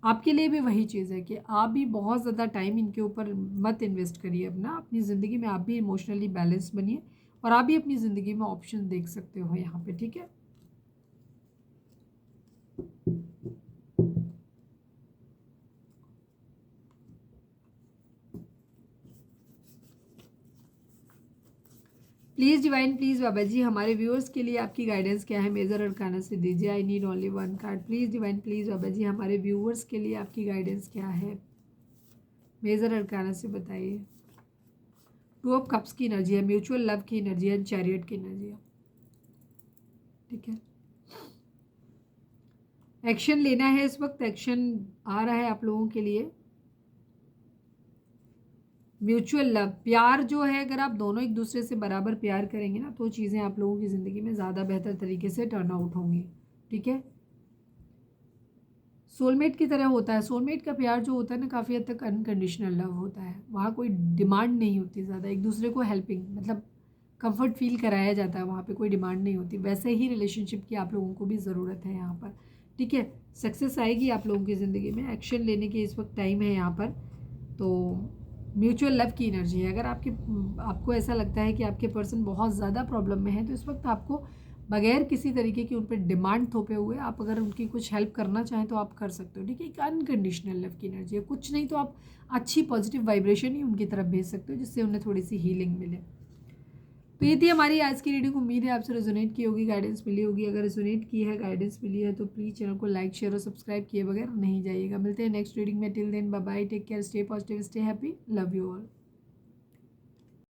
आपके लिए भी वही चीज़ है कि आप भी बहुत ज़्यादा टाइम इनके ऊपर मत इन्वेस्ट करिए अपना, अपनी ज़िंदगी में आप भी इमोशनली बैलेंस बनिए और आप भी अपनी ज़िंदगी में ऑप्शन देख सकते हो यहाँ पे, ठीक है। प्लीज़ डिवाइन, प्लीज़ बाबा जी हमारे व्यूअर्स के लिए आपकी गाइडेंस क्या है, मेजर अरकाना से दीजिए। I need only 1 card. Please divine, please बाबा जी हमारे व्यूअर्स के लिए आपकी गाइडेंस क्या है, मेजर अरकाना से बताइए। 2 ऑफ कप्स की एनर्जी है, म्यूचुअल लव की एनर्जी है, चैरियट की एनर्जी है, ठीक है। एक्शन लेना है इस वक्त, एक्शन आ रहा है आप लोगों के लिए। म्यूचुअल लव, प्यार जो है, अगर आप दोनों एक दूसरे से बराबर प्यार करेंगे ना तो चीज़ें आप लोगों की ज़िंदगी में ज़्यादा बेहतर तरीके से टर्न आउट होंगी, ठीक है। सोलमेट की तरह होता है, सोलमेट का प्यार जो होता है ना काफ़ी हद तक अनकंडीशनल लव होता है, वहाँ कोई डिमांड नहीं होती ज़्यादा, एक दूसरे को हेल्पिंग मतलब कंफर्ट फील कराया जाता है, वहाँ पे कोई डिमांड नहीं होती। वैसे ही रिलेशनशिप की आप लोगों को भी ज़रूरत है यहाँ पर, ठीक है। सक्सेस आएगी आप लोगों की ज़िंदगी में, एक्शन लेने की इस वक्त टाइम है यहाँ पर। तो म्यूचुअल लव की एनर्जी है। अगर आपको ऐसा लगता है कि आपके पर्सन बहुत ज़्यादा प्रॉब्लम में है तो इस वक्त आपको बगैर किसी तरीके की उन पर डिमांड थोपे हुए आप अगर उनकी कुछ हेल्प करना चाहें तो आप कर सकते हो, ठीक है। एक अनकंडीशनल लव की एनर्जी है, कुछ नहीं तो आप अच्छी पॉजिटिव वाइब्रेशन ही उनकी तरफ भेज सकते हो जिससे उन्हें थोड़ी सी हीलिंग मिले। तो ये थी हमारी आज की रीडिंग। उम्मीद है आपसे रेजोनेट की होगी, गाइडेंस मिली होगी। अगर रेजोनेट की है, गाइडेंस मिली है, तो प्लीज़ चैनल को लाइक शेयर और सब्सक्राइब किए बगैर नहीं जाइएगा। मिलते हैं नेक्स्ट रीडिंग में। Till then bye bye, take care, stay positive, stay happy, love you all.